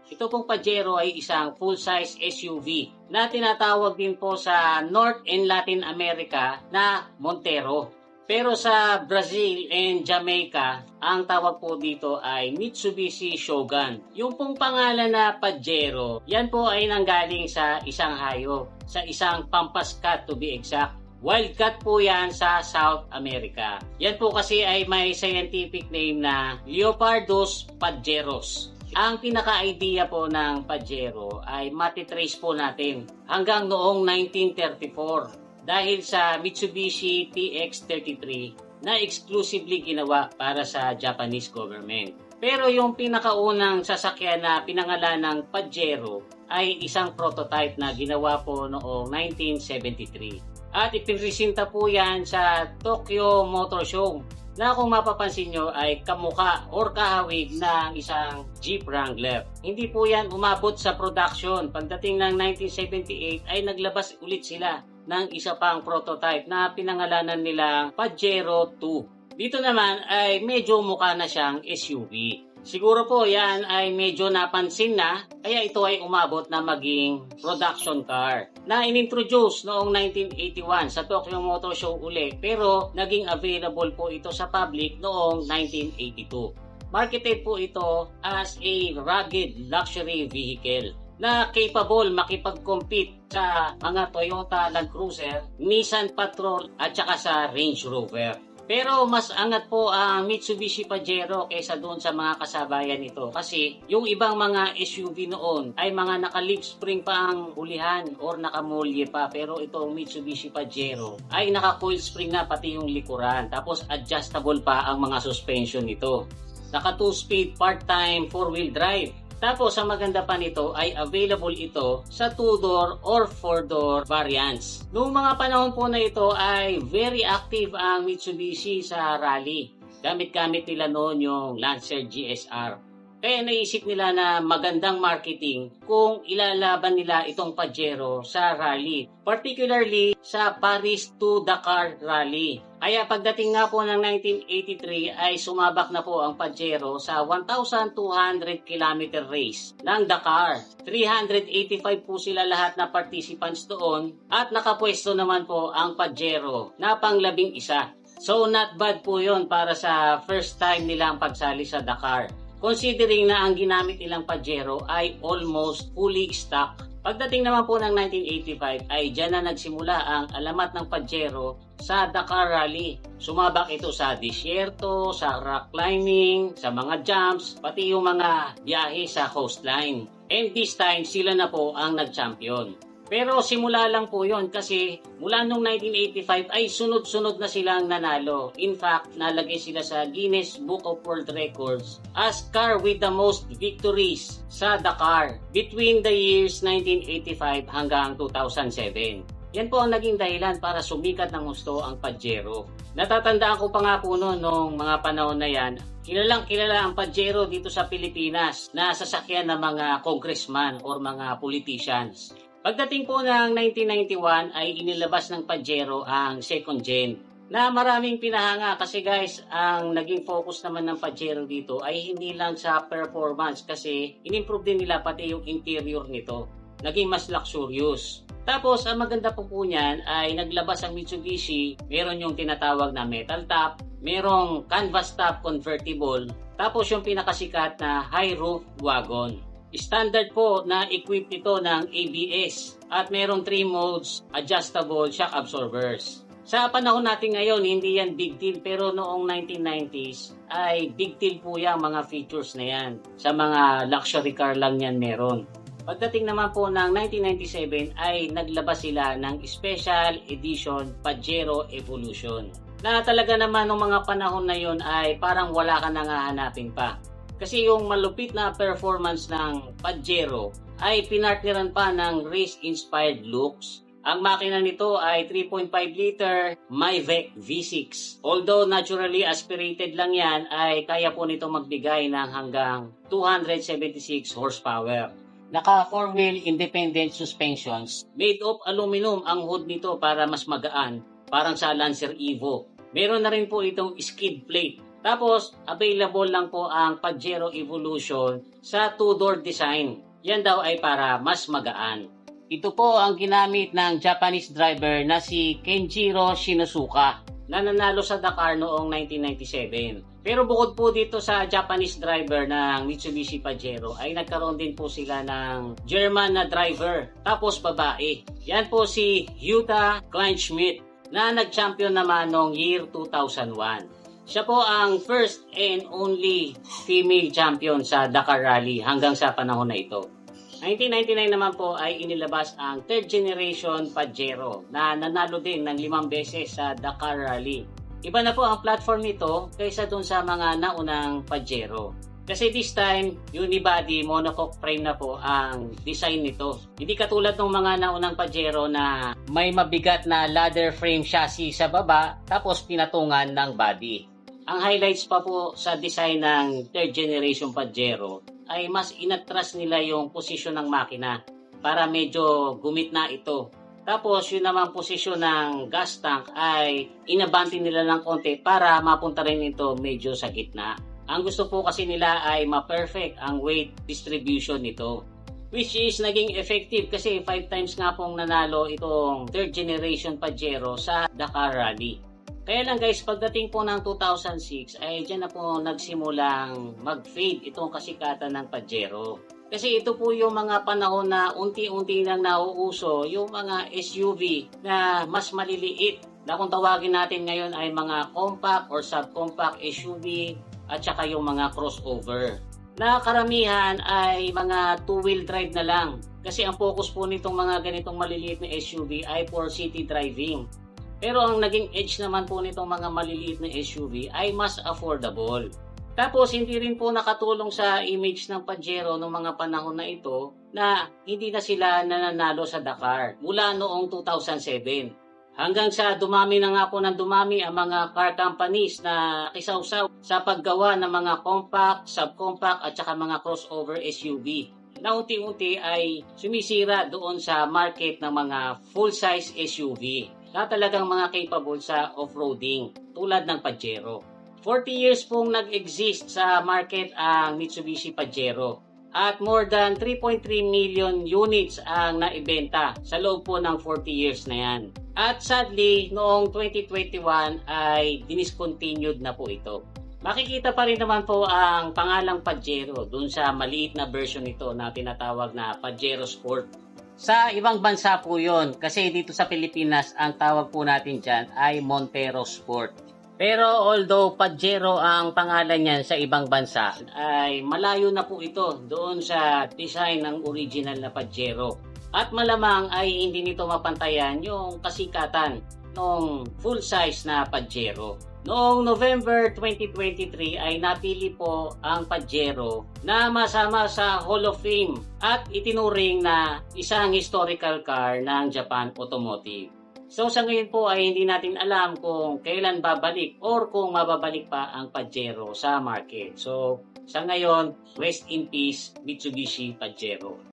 Ito pong Pajero ay isang full-size SUV na tinatawag din po sa North and Latin America na Montero. Pero sa Brazil and Jamaica, ang tawag po dito ay Mitsubishi Shogun. Yung pong pangalan na Pajero, yan po ay nanggaling sa isang hayop, sa isang Pampas cat to be exact. Wildcat po yan sa South America. Yan po kasi ay may scientific name na Leopardus pajeros. Ang pinaka-idea po ng Pajero ay matitrace po natin hanggang noong 1934 dahil sa Mitsubishi TX33 na exclusively ginawa para sa Japanese government. Pero yung pinakaunang sasakyan na pinangalan ng Pajero ay isang prototype na ginawa po noong 1973. At ipinresenta po yan sa Tokyo Motor Show na kung mapapansin nyo ay kamukha or kahawig ng isang Jeep Wrangler. Hindi po yan umabot sa production. Pagdating ng 1978 ay naglabas ulit sila ng isa pang prototype na pinangalanan nilang Pajero 2. Dito naman ay medyo mukha na siyang SUV. Siguro po yan ay medyo napansin na kaya ito ay umabot na maging production car na inintroduce noong 1981 sa Tokyo Motor Show uli pero naging available po ito sa public noong 1982. Marketed po ito as a rugged luxury vehicle na capable makipag-compete sa mga Toyota Land Cruiser, Nissan Patrol at saka sa Range Rover. Pero mas angat po ang Mitsubishi Pajero kaysa doon sa mga kasabayan nito kasi yung ibang mga SUV noon ay mga naka-leaf spring pa ang ulihan or nakamolye pa pero itong Mitsubishi Pajero ay naka-coil spring na pati yung likuran tapos adjustable pa ang mga suspension nito. Naka 2-speed part-time 4-wheel drive. Tapos, ang maganda pa nito ay available ito sa 2-door or 4-door variants. Noong mga panahon po na ito ay very active ang Mitsubishi sa rally. Gamit-gamit nila noon yung Lancer GSR. Kaya naisip nila na magandang marketing kung ilalaban nila itong Pajero sa rally. Particularly sa Paris to Dakar Rally. Kaya pagdating nga po ng 1983 ay sumabak na po ang Pajero sa 1,200 km race ng Dakar. 385 po sila lahat na participants doon at nakapwesto naman po ang Pajero na pang-11. So not bad po yon para sa first time nilang pagsali sa Dakar. Considering na ang ginamit nilang Pajero ay almost fully stock. Pagdating naman po ng 1985 ay dyan na nagsimula ang alamat ng Pajero sa Dakar Rally. Sumabak ito sa disyerto, sa rock climbing, sa mga jumps, pati yung mga biyahe sa coastline. And this time sila na po ang nag-champion. Pero simula lang po yon kasi mula noong 1985 ay sunod-sunod na silang nanalo. In fact, nalagay sila sa Guinness Book of World Records as car with the most victories sa Dakar between the years 1985 hanggang 2007. Yan po ang naging dahilan para sumikat ng gusto ang Pajero. Natatandaan ko pa nga po noong mga panahon na yan, kilalang kilala ang Pajero dito sa Pilipinas na sasakyan ng mga congressman or mga politicians. Pagdating po ng 1991 ay inilabas ng Pajero ang second gen na maraming pinahanga kasi guys, ang naging focus naman ng Pajero dito ay hindi lang sa performance kasi in-improve din nila pati yung interior nito. Naging mas luxurious. Tapos, ang maganda po niyan ay naglabas ang Mitsubishi, meron yung tinatawag na metal top, merong canvas top convertible, tapos yung pinakasikat na high roof wagon. Standard po na equipped ito ng ABS at merong 3 modes adjustable shock absorbers. Sa panahon natin ngayon, hindi yan big deal pero noong 1990s ay big deal po yung mga features na yan. Sa mga luxury car lang yan meron. Pagdating naman po ng 1997 ay naglabas sila ng Special Edition Pajero Evolution. Na talaga naman ng mga panahon na yon ay parang wala ka nang hahanapin pa. Kasi yung malupit na performance ng Pajero ay pinartneran pa ng race-inspired looks. Ang makina nito ay 3.5 liter Mavec V6. Although naturally aspirated lang yan, ay kaya po nito magbigay ng hanggang 276 horsepower. Naka 4-wheel independent suspensions. Made of aluminum ang hood nito para mas magaan, parang sa Lancer Evo. Meron na rin po itong skid plate. Tapos, available lang po ang Pajero Evolution sa two-door design. Yan daw ay para mas magaan. Ito po ang ginamit ng Japanese driver na si Kenjiro Shinosuka na nanalo sa Dakar noong 1997. Pero bukod po dito sa Japanese driver ng Mitsubishi Pajero ay nagkaroon din po sila ng German na driver, tapos babae. Yan po si Jutta Kleinschmidt na nag-champion naman noong year 2001. Siya po ang first and only female champion sa Dakar Rally hanggang sa panahon na ito. 1999 naman po ay inilabas ang third generation Pajero na nanalo din ng 5 beses sa Dakar Rally. Iba na po ang platform nito kaysa dun sa mga naunang Pajero. Kasi this time, unibody monocoque frame na po ang design nito. Hindi katulad ng mga naunang Pajero na may mabigat na ladder frame chassis sa baba tapos pinatungan ng body. Ang highlights pa po sa design ng third generation Pajero ay mas inatras nila yung posisyon ng makina para medyo gumitna ito. Tapos yun naman posisyon ng gas tank ay inabanti nila ng konti para mapunta rin ito medyo sa gitna. Ang gusto po kasi nila ay ma-perfect ang weight distribution nito, which is naging effective kasi 5 times nga pong nanalo itong third generation Pajero sa Dakar Rally. Kaya lang guys, pagdating po ng 2006 ay dyan na po nagsimulang mag-fade itong kasikatan ng Pajero. Kasi ito po yung mga panahon na unti-unti nang nauuso yung mga SUV na mas maliliit na kung tawagin natin ngayon ay mga compact or subcompact SUV at saka yung mga crossover. Na karamihan ay mga two-wheel drive na lang. Kasi ang focus po nitong mga ganitong maliliit na SUV ay for city driving. Pero ang naging edge naman po nitong mga maliliit na SUV ay mas affordable. Tapos hindi rin po nakatulong sa image ng Pajero noong mga panahon na ito na hindi na sila nananalo sa Dakar mula noong 2007. Hanggang sa dumami na nga po ng dumami ang mga car companies na kisawsaw sa paggawa ng mga compact, subcompact at saka mga crossover SUV na unti-unti ay sumisira doon sa market ng mga full-size SUV na talagang mga capable sa off-roading tulad ng Pajero. 40 years pong nag-exist sa market ang Mitsubishi Pajero at more than 3.3 million units ang naibenta sa loob po ng 40 years na yan. At sadly, noong 2021 ay discontinued na po ito. Makikita pa rin naman po ang pangalang Pajero dun sa maliit na version nito na tinatawag na Pajero Sport. Sa ibang bansa po yon kasi dito sa Pilipinas ang tawag po natin dyan ay Montero Sport. Pero although Pajero ang pangalan niyan sa ibang bansa ay malayo na po ito doon sa design ng original na Pajero. At malamang ay hindi nito mapantayan yung kasikatan ng full size na Pajero. Noong November 2023 ay napili po ang Pajero na masama sa Hall of Fame at itinuring na isang historical car ng Japan Automotive. So sa ngayon po ay hindi natin alam kung kailan babalik or kung mababalik pa ang Pajero sa market. So sa ngayon, rest in peace Mitsubishi Pajero.